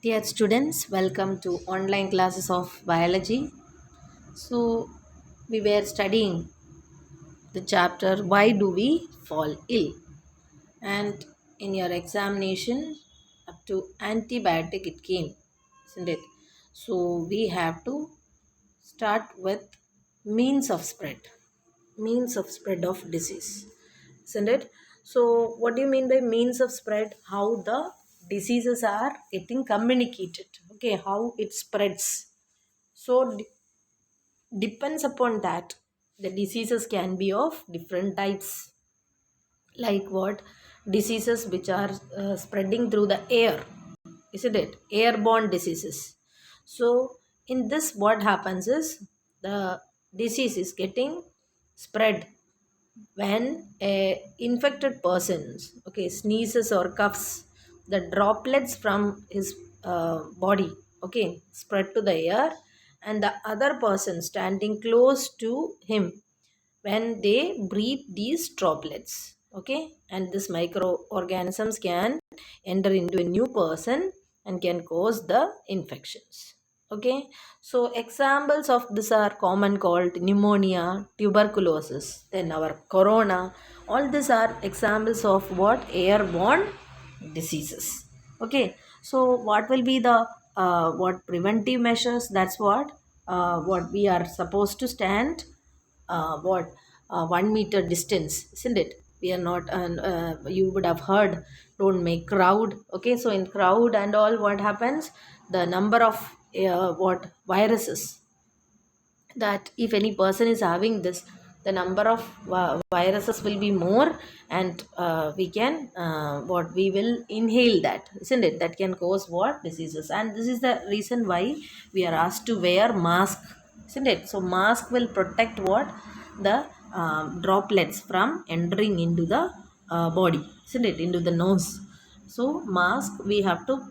Dear students, welcome to online classes of biology. So, we were studying the chapter Why Do We Fall Ill? And in your examination, up to antibiotic it came, isn't it? So, we have to start with means of spread of disease, isn't it? So, what do you mean by means of spread? How the diseases are getting communicated, okay, how it spreads. So, depends upon that. The diseases can be of different types, like what? Diseases which are spreading through the air, isn't it? Airborne diseases. So, in this, what happens is the disease is getting spread when a infected person, okay, sneezes or coughs, the droplets from his body, okay, spread to the air, and the other person standing close to him, when they breathe these droplets, okay, and these microorganisms can enter into a new person and can cause the infections. Okay, so examples of this are common cold, pneumonia, tuberculosis, then our corona. All these are examples of what? Airborne diseases. Okay, so what will be the what preventive measures? That's what we are supposed to stand what 1 meter distance, isn't it? We are not you would have heard, don't make crowd. Okay, so in crowd and all, what happens? The number of what viruses, that if any person is having this, the number of viruses will be more, and we can what we will inhale that, isn't it? That can cause what? Diseases. And this is the reason why we are asked to wear mask, isn't it? So mask will protect what? The droplets from entering into the body, isn't it? Into the nose. So mask we have to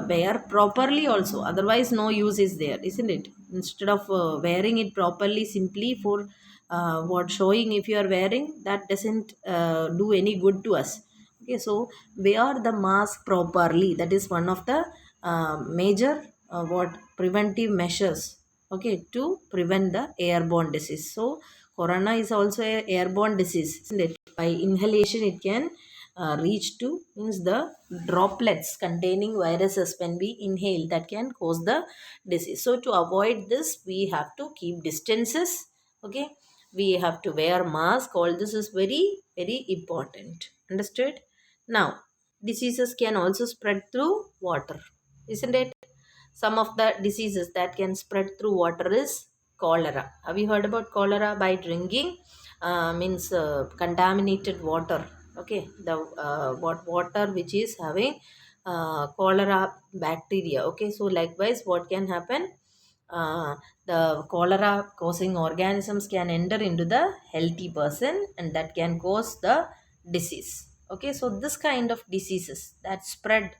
wear properly also, otherwise no use is there, isn't it? Instead of wearing it properly simply for what showing, if you are wearing, that doesn't do any good to us. Okay, so wear the mask properly. That is one of the major what preventive measures, okay, to prevent the airborne disease. So corona is also a airborne disease, isn't it? By inhalation it can reach to, means the droplets containing viruses, when we inhale, that can cause the disease. So to avoid this, we have to keep distances, okay, we have to wear mask. All this is very very important, understood? Now, diseases can also spread through water, isn't it? Some of the diseases that can spread through water is cholera. Have you heard about cholera? By drinking means contaminated water, okay, the what water which is having cholera bacteria, okay. So likewise, what can happen? The cholera causing organisms can enter into the healthy person, and that can cause the disease. Okay, so this kind of diseases that spread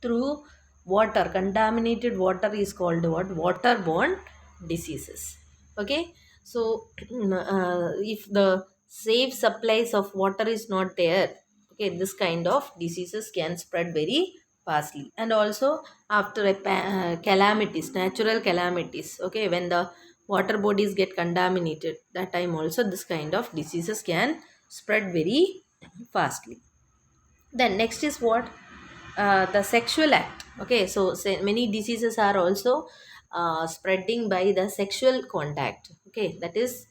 through water, contaminated water, is called what? Waterborne diseases. Okay, so if the safe supplies of water is not there, okay, this kind of diseases can spread very fastly. And also, after a calamities, natural calamities, okay, when the water bodies get contaminated, that time also this kind of diseases can spread very fastly. Then next is what? The sexual act. Okay, so say many diseases are also spreading by the sexual contact, okay, that is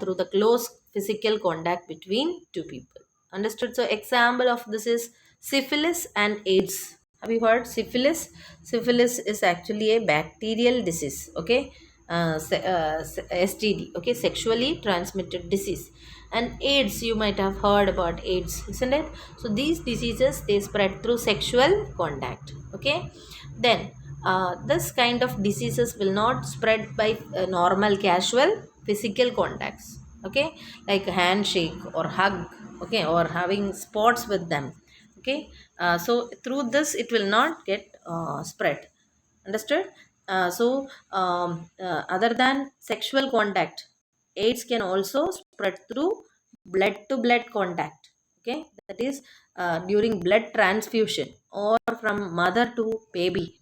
through the close physical contact between two people, understood? So example of this is syphilis and AIDS. Have you heard syphilis? Syphilis is actually a bacterial disease, okay, STD, okay, sexually transmitted disease. And AIDS, you might have heard about AIDS, isn't it? So these diseases, they spread through sexual contact, okay. Then this kind of diseases will not spread by normal casual physical contacts, okay, like a handshake or hug, okay, or having sports with them, okay. So through this it will not get spread, understood? Other than sexual contact, AIDS can also spread through blood to blood contact, okay, that is during blood transfusion or from mother to baby,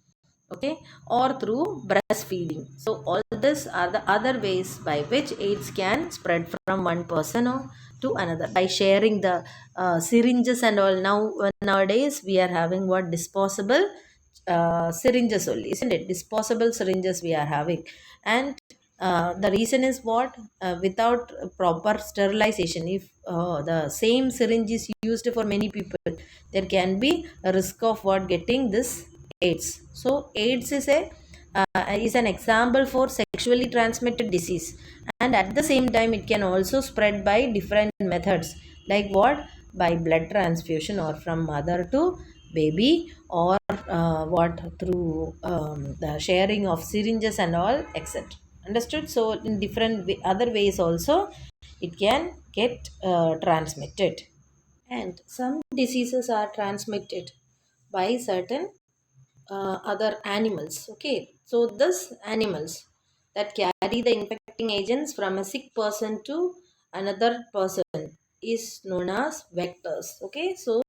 okay, or through breastfeeding. So all this are the other ways by which AIDS can spread from one person to another by sharing the syringes and all. Nowadays we are having what, disposable syringes only, isn't it? Disposable syringes we are having. And the reason is what, without proper sterilization, if the same syringe is used for many people, there can be a risk of what, getting this AIDS. So AIDS is an example for sexually transmitted disease, and at the same time it can also spread by different methods, like what, by blood transfusion or from mother to baby, or what, through the sharing of syringes and all, etc. Understood? So in different other ways also it can get transmitted. And some diseases are transmitted by certain other animals. Okay, so this animals that carry the infecting agents from a sick person to another person is known as vectors. Okay, so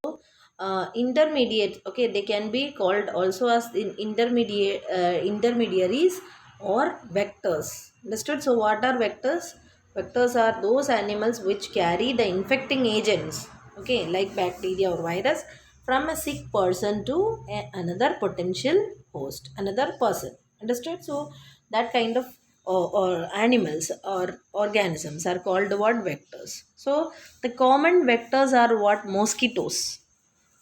intermediate, okay, they can be called also as intermediaries or vectors. Understood? So what are vectors? Vectors are those animals which carry the infecting agents, okay, like bacteria or virus, from a sick person to another potential host, another person. Understood? So that kind of or animals or organisms are called what, vectors. So the common vectors are what, mosquitoes.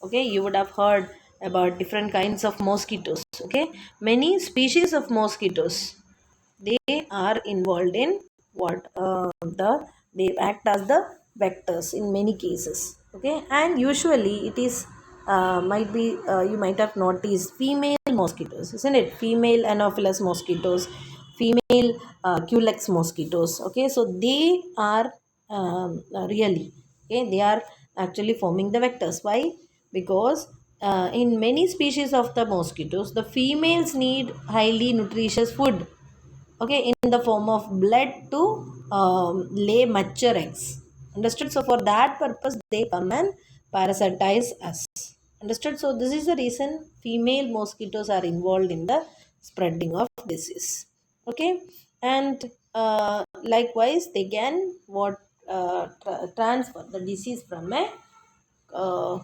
Okay, you would have heard about different kinds of mosquitoes. Okay, many species of mosquitoes, they are involved in what, they act as the vectors in many cases. Okay, and usually it is might be you might have noticed female mosquitoes, isn't it? Female anopheles mosquitoes, female culex mosquitoes. Okay, so they are really, okay, they are actually forming the vectors. Why? Because in many species of the mosquitoes, the females need highly nutritious food, okay, in the form of blood to lay mature eggs. Understood? So for that purpose they come and parasitize us. Understood? So this is the reason female mosquitoes are involved in the spreading of disease. Okay, and likewise they can what, transfer the disease from a uh,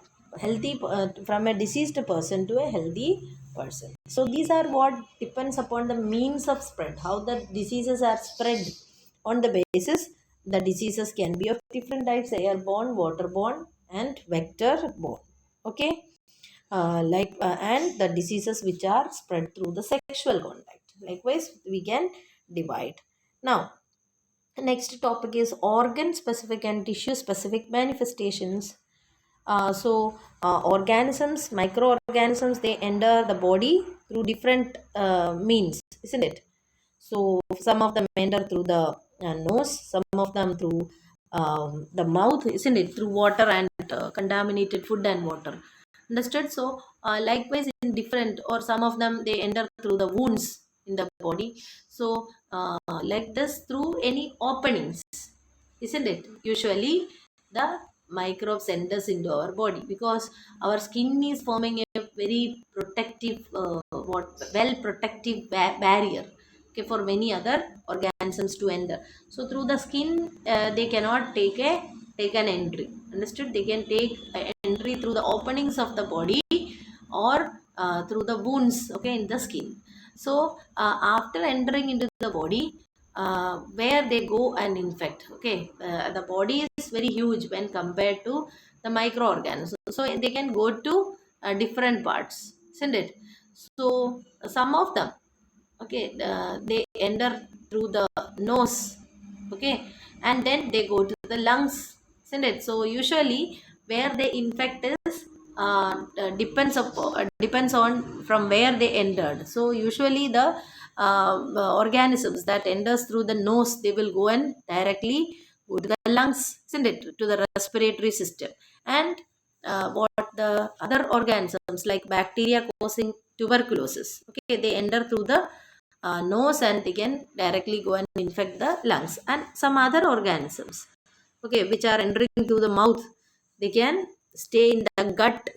from a diseased person to a healthy person. So these are what depends upon the means of spread, how the diseases are spread. On the basis, the diseases can be of different types: airborne, waterborne, and vector borne. Okay, and the diseases which are spread through the sexual contact, likewise we can divide. Now next topic is organ specific and tissue specific manifestations. Organisms, microorganisms, they enter the body through different means, isn't it? So some of them enter through the nose, some of them through the mouth, isn't it? Through water and contaminated food and water. Understood? So likewise in different, or some of them they enter through the wounds in the body. So like this, through any openings, isn't it? Usually the microbes enters into our body, because our skin is forming a very protective what, well protective barrier, okay, for many other organisms to enter. So through the skin they cannot take an entry. Understood? They can take entry through the openings of the body, or through the wounds, okay, in the skin. So after entering into the body, where they go and infect, okay, the body is very huge when compared to the microorganisms, so they can go to different parts, isn't it? So some of them, okay, they enter through the nose, okay, and then they go to the lungs, isn't it? So usually where they infect is depends on from where they entered. So usually organisms that enters through the nose, they will go and directly go to the lungs, isn't it, to the respiratory system. And what the other organisms like bacteria causing tuberculosis, okay, they enter through the nose and they can directly go and infect the lungs. And some other organisms, okay, which are entering through the mouth, they can stay in the gut,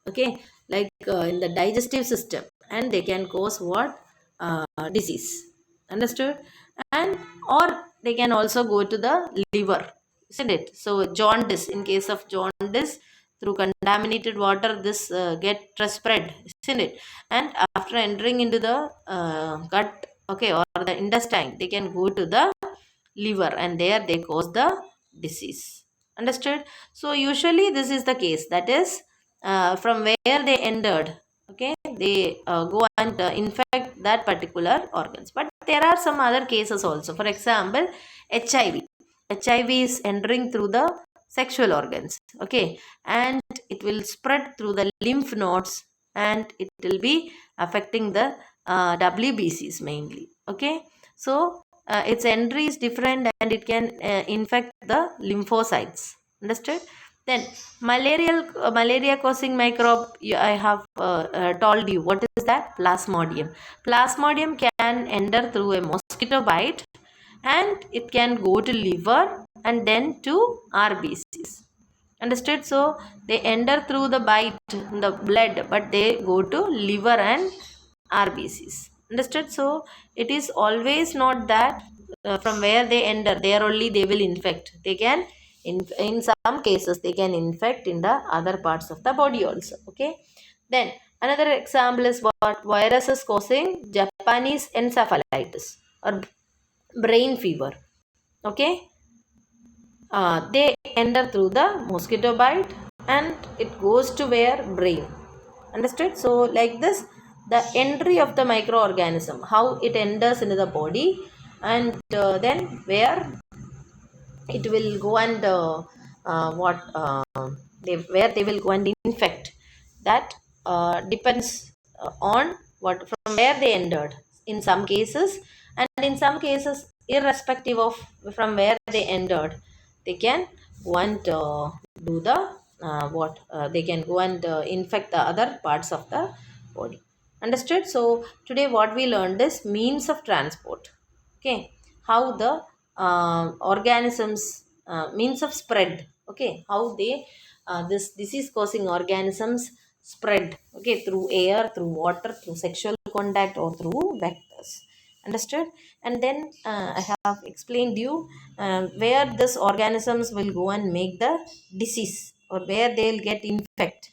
okay, like in the digestive system, and they can cause what, disease. Understood? And or they can also go to the liver, isn't it? So jaundice, in case of jaundice, through contaminated water, this get spread, isn't it? And after entering into the gut, okay, or the intestine, they can go to the liver, and there they cause the disease. Understood? So usually this is the case, that is from where they entered, okay, they go and infect that particular organs. But there are some other cases also. For example, hiv hiv is entering through the sexual organs, okay, and it will spread through the lymph nodes, and it will be affecting the wbcs mainly, okay. So its entry is different, and it can infect the lymphocytes. Understood? Then malaria causing microbe, I have told you what is that. Plasmodium. Plasmodium can enter through a mosquito bite, and it can go to liver and then to rbcs. Understood? So they enter through the bite, the blood, but they go to liver and rbcs. Understood? So it is always not that from where they enter, there only they will infect. They can in some cases they can infect in the other parts of the body also, okay. Then another example is what, viruses causing japanese encephalitis or brain fever, okay. They enter through the mosquito bite, and it goes to where, brain. Understood? So like this, the entry of the microorganism, how it enters into the body, and then where it will go and what where they will go and infect, that depends on what, from where they entered in some cases. And in some cases, irrespective of from where they entered, they can go and do the what they can go and infect the other parts of the body. Understood? So today what we learned is means of transport, okay, how the organisms, means of spread, okay, how they this disease causing organisms spread, okay, through air, through water, through sexual contact, or through vectors. Understood? And then I have explained you where this organisms will go and make the disease, or where they'll get infect,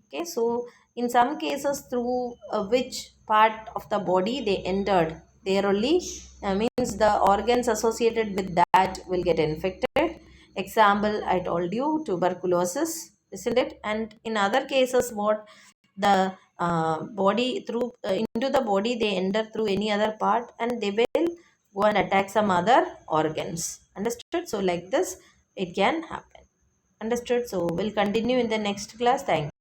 okay. So in some cases, through which part of the body they entered, there only means the organs associated with that will get infected. Example, I told you, tuberculosis, isn't it? And in other cases, what, the body through into the body they enter through any other part, and they will go and attack some other organs. Understood? So like this it can happen. Understood? So we'll continue in the next class. Thank you.